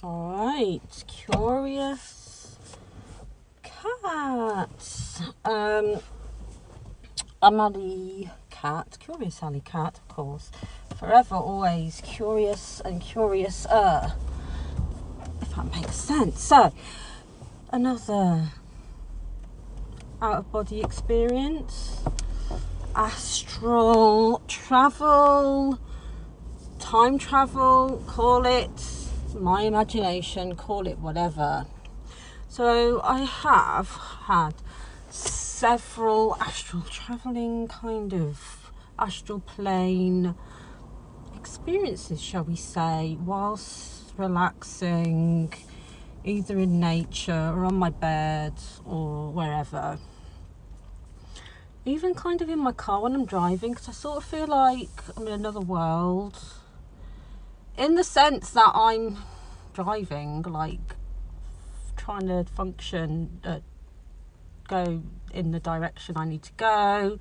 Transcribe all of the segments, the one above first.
Alright, curious cats. I'm Ali Cat, Curious Ali Cat, of course. Forever, always curious and curiouser, if that makes sense. So, another out-of-body experience. Astral travel, time travel, call it my imagination, call it whatever. So I have had several astral travelling, kind of astral plane experiences, shall we say, whilst relaxing, either in nature or on my bed or wherever. Even kind of in my car when I'm driving, because I sort of feel like I'm in another world, in the sense that I'm driving, like trying to function, go in the direction I need to go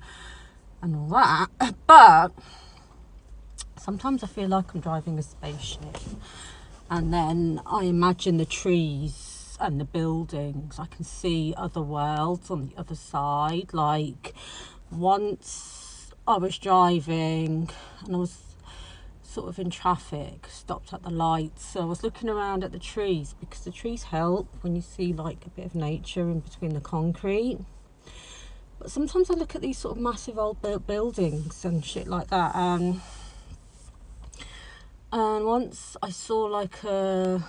and all that, but sometimes I feel like I'm driving a spaceship, and then I imagine the trees and the buildings. I can see other worlds on the other side. Like once I was driving and I was sort of in traffic, stopped at the lights, so I was looking around at the trees, because the trees help when you see like a bit of nature in between the concrete. But sometimes I look at these sort of massive old buildings and shit like that, and once I saw like a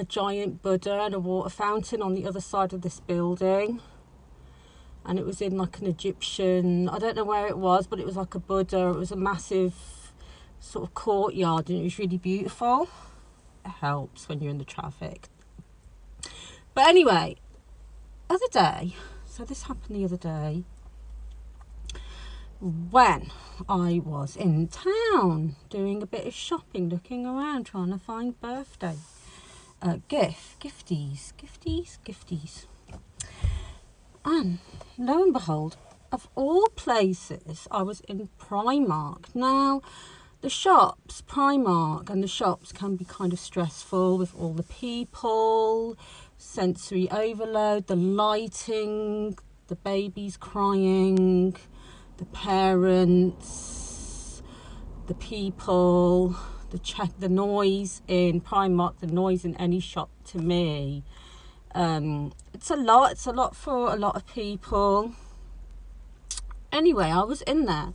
giant Buddha and a water fountain on the other side of this building, and it was in like an Egyptian, I don't know where it was, but it was like a Buddha. It was a massive sort of courtyard, and it was really beautiful. It helps when you're in the traffic. But anyway, other day, so this happened the other day when I was in town doing a bit of shopping, looking around, trying to find birthday gifties. And lo and behold, of all places, I was in Primark. Now, the shops, Primark and the shops, can be kind of stressful with all the people, sensory overload, the lighting, the babies crying, the parents, the people, the noise in Primark, the noise in any shop. To me, it's a lot for a lot of people. Anyway, I was in there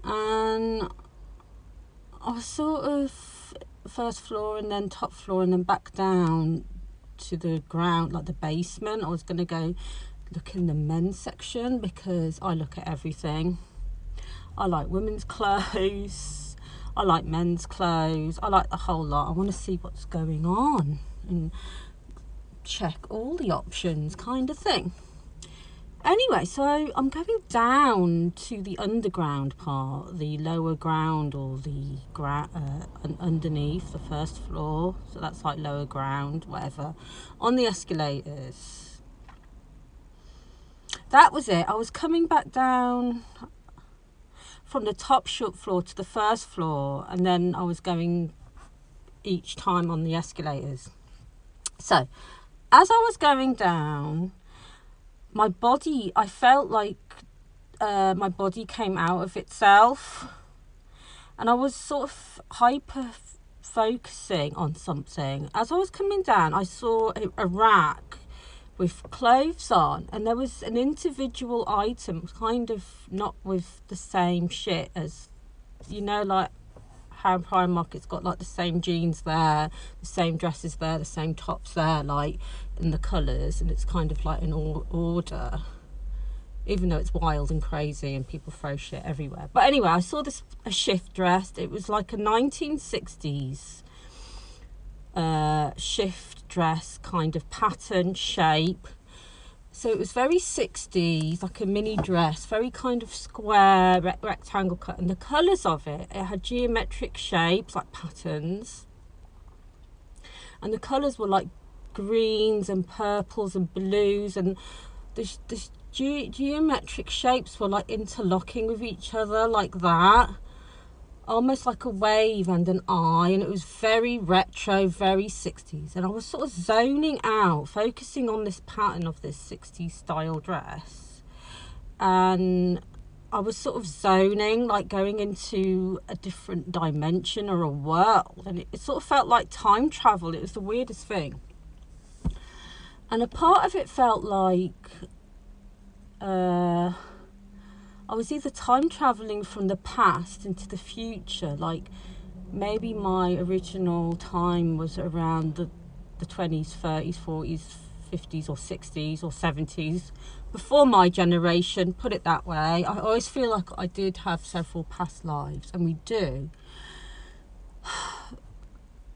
and I was sort of first floor and then top floor and then back down to the ground, like the basement. I was going to go look in the men's section, because I look at everything. I like women's clothes, I like men's clothes, I like the whole lot. I want to see what's going on and check all the options, kind of thing. Anyway, so I'm going down to the underground part, the lower ground, or the underneath the first floor. So that's like lower ground, whatever, on the escalators. That was it. I was coming back down from the top floor to the first floor, and then I was going each time on the escalators. So as I was going down, my body, I felt like my body came out of itself, and I was sort of hyper focusing on something. As I was coming down, I saw a rack with clothes on, and there was an individual item, kind of not with the same shit as, you know, like how in Primark it's got like the same jeans there, the same dresses there, the same tops there, like in the colours, and it's kind of like in order, even though it's wild and crazy and people throw shit everywhere. But anyway, I saw a shift dress. It was like a 1960s shift dress kind of pattern shape. So it was very 60s, like a mini dress, very kind of square, rectangle cut. And the colours of it had geometric shapes, like patterns. And the colours were like greens and purples and blues. And the geometric shapes were like interlocking with each other like that. almost like a wave and an eye, and it was very retro, very 60s, and I was sort of zoning out, focusing on this pattern of this 60s style dress, and I was sort of zoning, like going into a different dimension or a world, and it sort of felt like time travel. It was the weirdest thing, and a part of it felt like I was either time traveling from the past into the future, like maybe my original time was around the 20s, 30s, 40s, 50s or 60s or 70s, before my generation, put it that way. I always feel like I did have several past lives, and we do.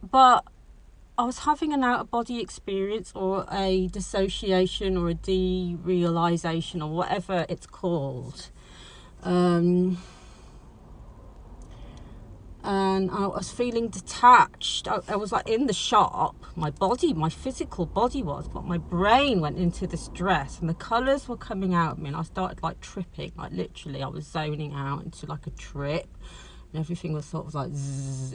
But I was having an out-of-body experience, or a dissociation, or a derealization, or whatever it's called. And I was feeling detached. I was like in the shop, my physical body was, but my brain went into this dress, and the colours were coming out of me, and I started like tripping, like literally I was zoning out into like a trip, and everything was sort of like zzz,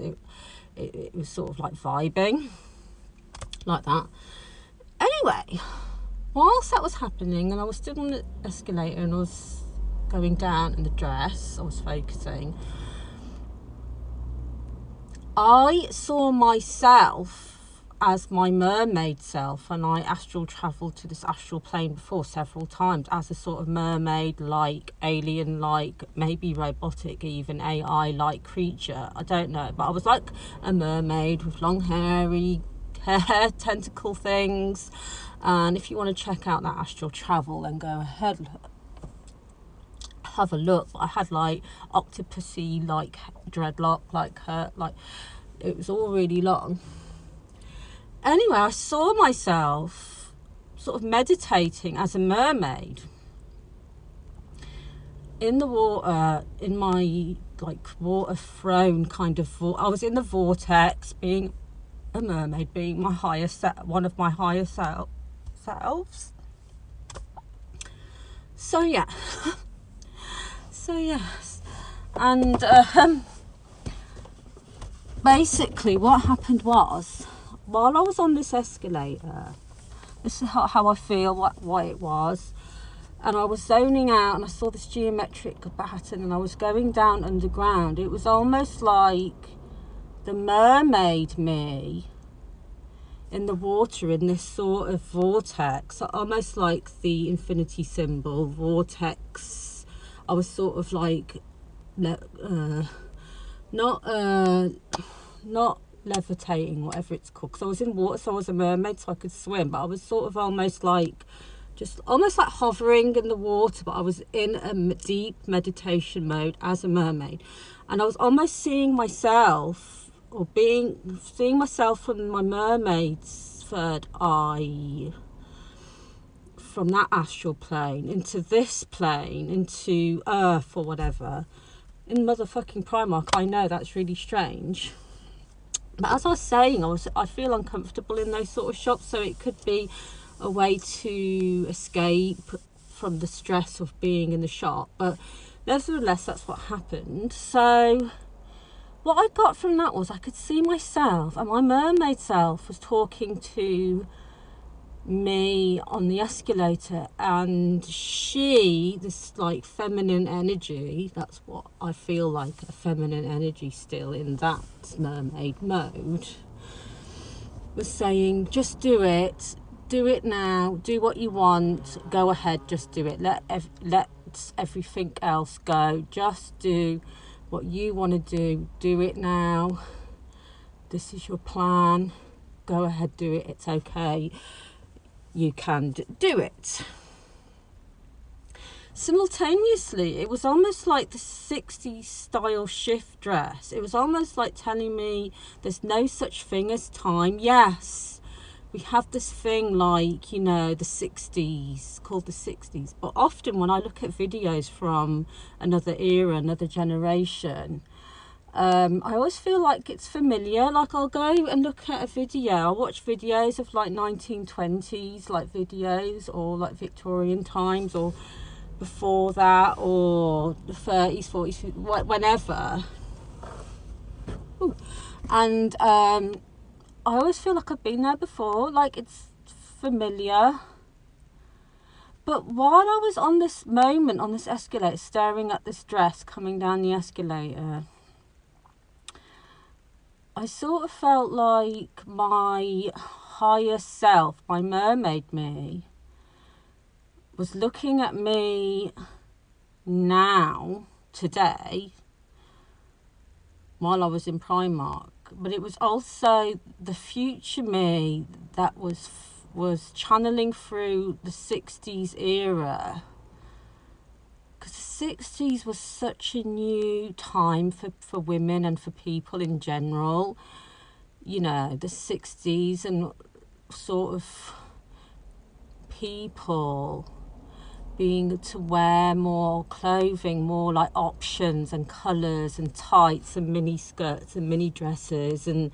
it was sort of like vibing like that. Anyway, whilst that was happening, and I was still on the escalator, and I was going down in the dress, I was focusing, I saw myself as my mermaid self, and I astral travelled to this astral plane before several times as a sort of mermaid, like alien, like maybe robotic, even AI like creature, I don't know, but I was like a mermaid with long hairy hair, tentacle things. And if you want to check out that astral travel, then go ahead, have a look. I had like octopusy like dreadlock, like her, like it was all really long. Anyway, I saw myself sort of meditating as a mermaid in the water, in my like water throne kind of I was in the vortex, being a mermaid, being my higher one of my higher selves. So yeah. So yes, and basically what happened was, while I was on this escalator, this is how I feel, what it was, and I was zoning out, and I saw this geometric pattern, and I was going down underground. It was almost like the mermaid me in the water, in this sort of vortex, almost like the infinity symbol, vortex. I was sort of like, not levitating, whatever it's called, because I was in water, so I was a mermaid, so I could swim, but I was sort of almost like, just almost like hovering in the water, but I was in a deep meditation mode as a mermaid, and I was almost seeing myself, or seeing myself from my mermaid's third eye, from that astral plane into this plane, into Earth or whatever, in motherfucking Primark. I know that's really strange, but as I was saying, I feel uncomfortable in those sort of shops, so it could be a way to escape from the stress of being in the shop, but nevertheless that's what happened. So what I got from that was I could see myself, and my mermaid self was talking to me on the escalator, and this like feminine energy, that's what I feel like, a feminine energy still in that mermaid mode, was saying, just do it now, do what you want, go ahead, just do it, let everything else go, just do what you want to do it now, this is your plan, go ahead, do it, it's okay, you can do it. Simultaneously, it was almost like the 60s style shift dress. It was almost like telling me there's no such thing as time. Yes, we have this thing like, you know, the 60s, called the 60s. But often when I look at videos from another era, another generation, I always feel like it's familiar. Like I'll go and look at a video, I'll watch videos of like 1920s like videos, or like Victorian times, or before that, or the 30s, 40s, whenever, Ooh. And I always feel like I've been there before, like it's familiar. But while I was on this moment, on this escalator, staring at this dress coming down the escalator, I sort of felt like my higher self, my mermaid me, was looking at me now, today, while I was in Primark. But it was also the future me that was channeling through the 60s era, because the 60s was such a new time for women and for people in general. You know, the 60s, and sort of people being to wear more clothing, more like options and colours and tights and mini skirts and mini dresses, and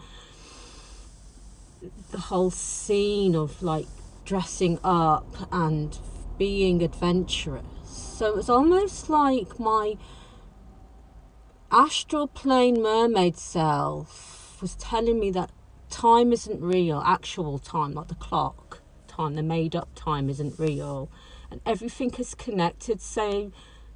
the whole scene of like dressing up and being adventurous. So it was almost like my astral plane mermaid self was telling me that time isn't real, actual time, like the clock time, the made up time isn't real, and everything is connected. So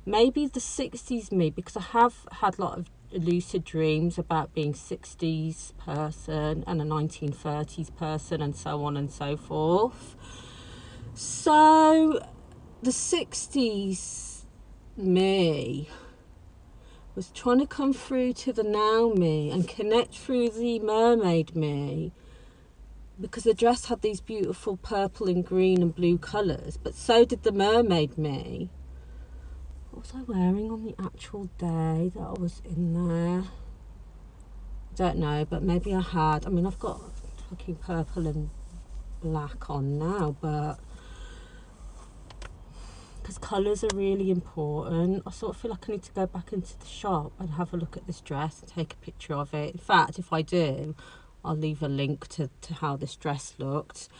maybe the 60s me, because I have had a lot of lucid dreams about being 60s person and a 1930s person and so on and so forth. So the 60s me was trying to come through to the now me and connect through the mermaid me, because the dress had these beautiful purple and green and blue colours, but so did the mermaid me. What was I wearing on the actual day that I was in there? I don't know, but maybe I had. I mean, I've got fucking purple and black on now, but because colours are really important, I sort of feel like I need to go back into the shop and have a look at this dress and take a picture of it. In fact, if I do, I'll leave a link to how this dress looked.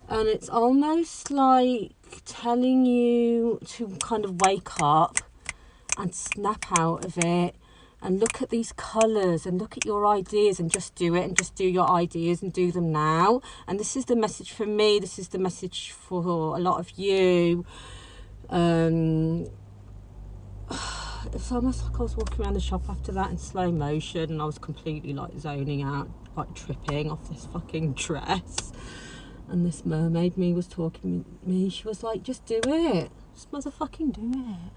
And it's almost like telling you to kind of wake up and snap out of it and look at these colours and look at your ideas and just do it, and just do your ideas and do them now. And this is the message for me, this is the message for a lot of you. It's almost like I was walking around the shop after that in slow motion, and I was completely like zoning out, like tripping off this fucking dress. And this mermaid me was talking to me. She was like, just do it. Just motherfucking do it.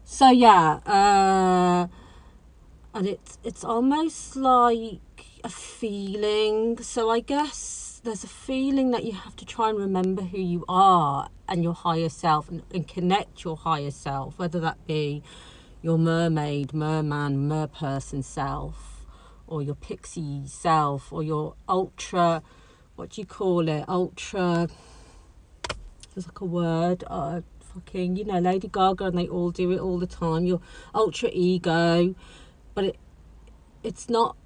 So yeah, and it's almost like a feeling. So I guess there's a feeling that you have to try and remember who you are and your higher self, and connect your higher self, whether that be your mermaid, merman, merperson self, or your pixie self, or your ultra, what do you call it, ultra, there's like a word, fucking, you know, Lady Gaga, and they all do it all the time, your ultra ego. But it's not,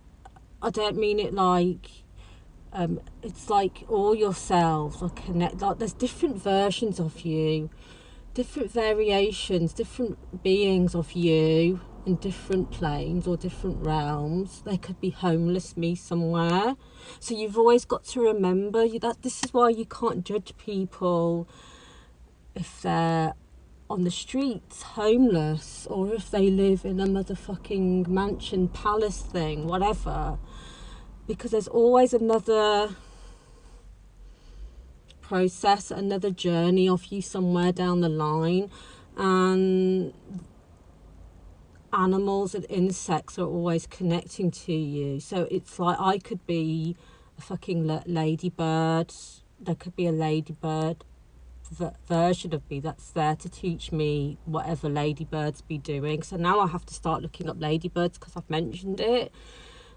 I don't mean it like, it's like all yourselves are connected. Like there's different versions of you, different variations, different beings of you in different planes or different realms. There could be homeless me somewhere. So you've always got to remember that this is why you can't judge people if they're on the streets homeless, or if they live in a motherfucking mansion palace thing, whatever, because there's always another process, another journey of you somewhere down the line. And animals and insects are always connecting to you. So it's like I could be a fucking ladybird, there could be a ladybird version of me that's there to teach me whatever ladybirds be doing. So now I have to start looking up ladybirds because I've mentioned it,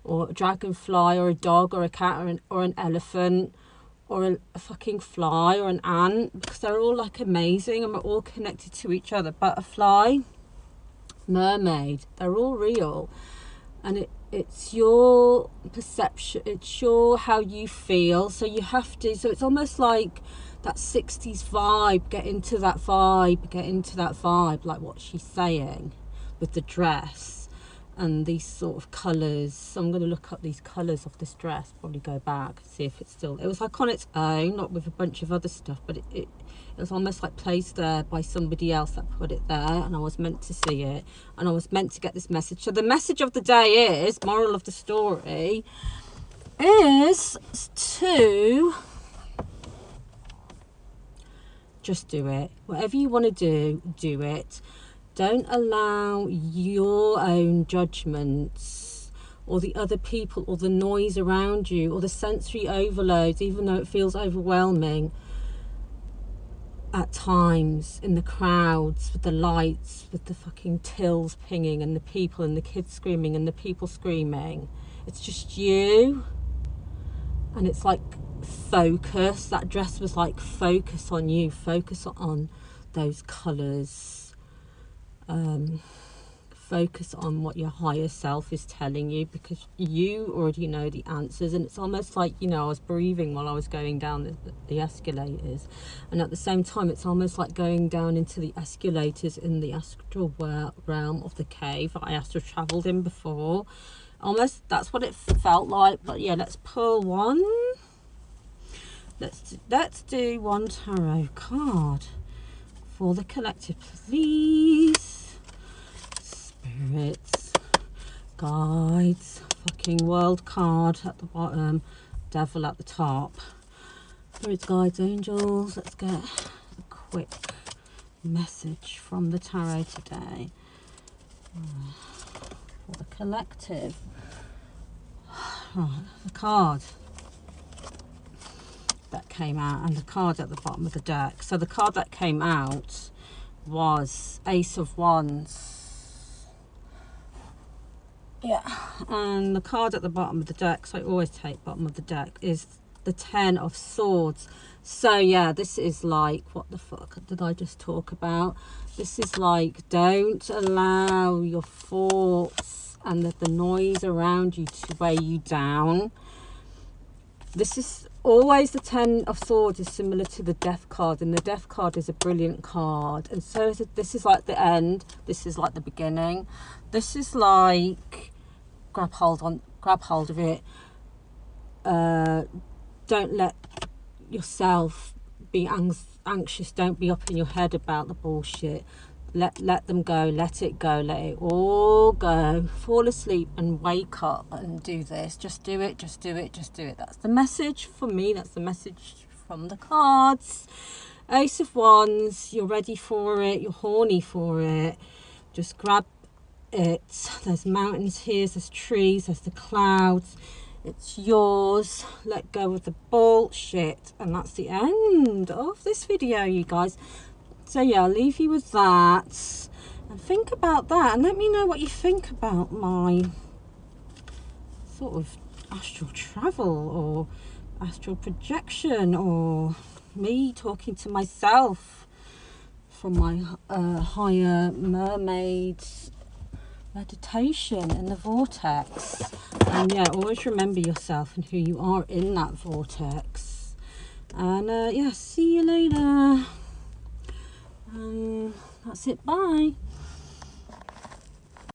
or a dragonfly, or a dog, or a cat, or an elephant, or a fucking fly, or an ant, because they're all like amazing and we're all connected to each other. Butterfly, mermaid, they're all real. and it's your perception, it's your how you feel. So you have to, so it's almost like that 60s vibe, get into that vibe, like what she's saying with the dress and these sort of colours. So I'm going to look up these colours of this dress, probably go back, see if it's still, it was like on its own, not with a bunch of other stuff, but it was almost like placed there by somebody else that put it there, and I was meant to see it, and I was meant to get this message. So the message of the day is, moral of the story is to just do it. Whatever you want to do it. Don't allow your own judgments or the other people or the noise around you or the sensory overloads, even though it feels overwhelming at times, in the crowds, with the lights, with the fucking tills pinging and the people and the kids screaming and the people screaming. It's just you. And it's like focus. That dress was like focus on you, focus on those colours. Focus on what your higher self is telling you, because you already know the answers. And it's almost like, you know, I was breathing while I was going down the escalators, and at the same time it's almost like going down into the escalators in the astral realm of the cave that I astral traveled in before. Almost that's what it felt like. But yeah, let's pull one. Let's do one tarot card for the collective, please. Spirits, guides, fucking world card at the bottom, devil at the top. Spirits, guides, angels. Let's get a quick message from the tarot today for the collective. Right, the card that came out and the card at the bottom of the deck. So the card that came out was Ace of Wands. Yeah, and the card at the bottom of the deck, so I always take bottom of the deck, is the 10 of Swords. So yeah, this is like, what the fuck did I just talk about? This is like, don't allow your thoughts and the noise around you to weigh you down. This is always, the 10 of Swords is similar to the Death card, and the Death card is a brilliant card. And so this is like the end, this is like the beginning. This is like, grab hold of it. Don't let yourself be anxious. Don't be up in your head about the bullshit. Let them go, let it go, let it all go. Fall asleep and wake up and do this. Just do it, just do it, just do it. That's the message for me. That's the message from the cards. Ace of Wands, you're ready for it, you're horny for it. Just grab it. There's mountains here, there's trees, there's the clouds. It's yours. Let go of the bullshit. And that's the end of this video, you guys. So yeah, I'll leave you with that, and think about that, and let me know what you think about my sort of astral travel or astral projection, or me talking to myself from my higher mermaid meditation in the vortex. And yeah, always remember yourself and who you are in that vortex. And yeah, see you later. That's it. Bye.